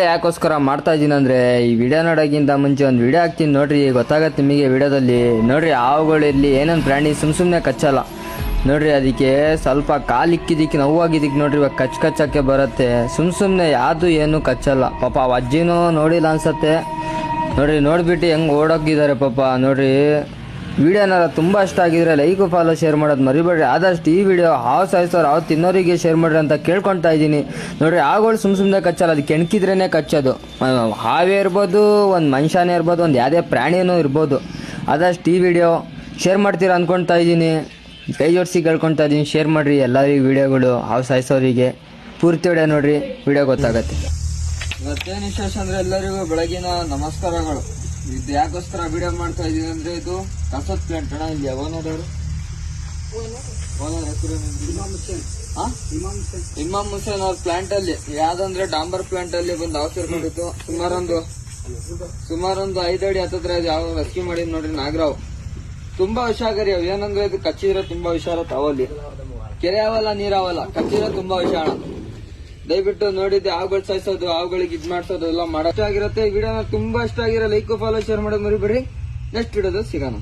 ಯಾಕೋಸ್ಕರ ಮಾಡ್ತಾ ಇದ್ದೀನಿ ಅಂದ್ರೆ ಈ ವಿಡಿಯೋ ನೋಡೋಕ್ಕಿಂತ ಮುಂಚೆ ಒಂದು ವಿಡಿಯೋ ಹಾಕ್ತೀನಿ ನೋಡ್ರಿ, ಗೊತ್ತಾಗತ್ತೆ ನಿಮಗೆ. ವಿಡಿಯೋದಲ್ಲಿ ನೋಡ್ರಿ ಹಾವುಗಳಿರಲಿ ಏನೇನು ಪ್ರಾಣಿ ಸುಮ್ಮನೆ ಕಚ್ಚಲ್ಲ ನೋಡ್ರಿ. ಅದಕ್ಕೆ ಸ್ವಲ್ಪ ಕಾಲಿಕ್ಕಿದ್ದಕ್ಕೆ ನೋವಾಗಿದ್ದಕ್ಕೆ ನೋಡ್ರಿ ಇವಾಗ ಕಚ್ಚಕ್ಕೆ ಬರುತ್ತೆ. ಸುಮ್ಮನೆ ಯಾವುದು ಏನು ಕಚ್ಚಲ್ಲ. ಪಾಪ ಅಜ್ಜಿನೂ ನೋಡಿಲ್ಲ ಅನ್ಸತ್ತೆ ನೋಡ್ರಿ. ನೋಡ್ಬಿಟ್ಟು ಹೆಂಗೆ ಓಡೋಗಿದ್ದಾರೆ ಪಾಪ ನೋಡ್ರಿ. ವಿಡಿಯೋನಾರ ತುಂಬ ಇಷ್ಟ ಆಗಿದ್ರೆ ಲೈಕ್ ಫಾಲೋ ಶೇರ್ ಮಾಡೋದು ಮರಿಬೇಡ್ರಿ. ಆದಷ್ಟು ಈ ವಿಡಿಯೋ ಹಾವು ಸಾಯಿಸೋರು ಹಾವು ತಿನ್ನೋರಿಗೆ ಶೇರ್ ಮಾಡ್ರಿ ಅಂತ ಕೇಳ್ಕೊಳ್ತಾ ಇದ್ದೀನಿ ನೋಡ್ರಿ. ಹಾವುಗಳು ಸುಮ್ಮನೆ ಕಚ್ಚಲ್ಲ, ಅದು ಕೆಣಕಿದ್ರೇ ಕಚ್ಚೋದು. ಹಾವೇ ಇರ್ಬೋದು, ಒಂದು ಮನುಷ್ಯನೇ ಇರ್ಬೋದು, ಒಂದು ಯಾವುದೇ ಪ್ರಾಣಿನೂ ಇರ್ಬೋದು. ಆದಷ್ಟು ಈ ವಿಡಿಯೋ ಶೇರ್ ಮಾಡ್ತೀರಾ ಅಂದ್ಕೊಳ್ತಾ ಇದ್ದೀನಿ. ಕೈ ಜೋಡಿಸಿ ಕೇಳ್ಕೊಳ್ತಾ ಇದ್ದೀನಿ, ಶೇರ್ ಮಾಡಿರಿ ಎಲ್ಲರಿಗೂ ವಿಡಿಯೋಗಳು ಹಾವು ಸಾಯಿಸೋರಿಗೆ. ಪೂರ್ತಿ ವಿಡಿಯೋ ನೋಡ್ರಿ, ವಿಡಿಯೋ ಗೊತ್ತಾಗತ್ತೆ. ಇವತ್ತೇನು ವಿಶೇಷ ಅಂದರೆ ಎಲ್ಲರಿಗೂ ಬೆಳಗಿನ ನಮಸ್ಕಾರಗಳು. ಇದು ಯಾಕೋಸ್ಕರ ವಿಡಿಯೋ ಮಾಡ್ತಾ ಇದೀನಿ ಅಂದ್ರೆ ಇದು ಕಸದ ಪ್ಲಾಂಟ್ ಅಣ್ಣ. ಇಲ್ಲಿ ಓನರ್ ಹೆಸರು ಇಮಾಮ್ ಹುಸೇನ್ ಅವ್ರ ಪ್ಲಾಂಟ್ ಅಲ್ಲಿ ಯಾವ್ದಂದ್ರೆ ಡಾಂಬರ್ ಪ್ಲಾಂಟ್ ಅಲ್ಲಿ ಬಂದು ಹಾವು ಸೇರ್ಕೊಂಡಿತ್ತು. ಸುಮಾರೊಂದು 5 ಅಡಿ ಹತ್ತಿರ ಯಾವ ರೆಸ್ಕ್ಯೂ ಮಾಡಿದ್ ನೋಡ್ರಿ. ನಾಗರಾವ್ ತುಂಬಾ ಹುಷಾರಿ ಅವು. ಏನಂದ್ರೆ ಇದು ಕಚ್ಚಿದ್ರೆ ತುಂಬಾ ಹುಷಾರತ್. ಅವಲ್ಲಿ ಕೆರೆ ಅವಲ್ಲ, ನೀರಾವಲ್ಲ, ಕಚ್ಚಿದ್ರೆ ತುಂಬಾ ಹುಷಾರ. ದಯವಿಟ್ಟು ನೋಡಿದ್ದೆ ಹಾವುಗಳು ಸಾಯಿಸೋದು, ಹಾವುಗಳಿಗೆ ಇದ್ ಮಾಡ್ಸೋದು ಎಲ್ಲ ಮಾಡೋದು ಆಗಿರುತ್ತೆ. ಈ ವಿಡಿಯೋನ ತುಂಬಾ ಇಷ್ಟ ಆಗಿರೋ ಲೈಕ್ ಫಾಲೋ ಶೇರ್ ಮಾಡೋದು ಮರಿಬೇಡ್ರಿ. ನೆಕ್ಸ್ಟ್ ವಿಡಿಯೋದಲ್ಲಿ ಸಿಗೋಣ.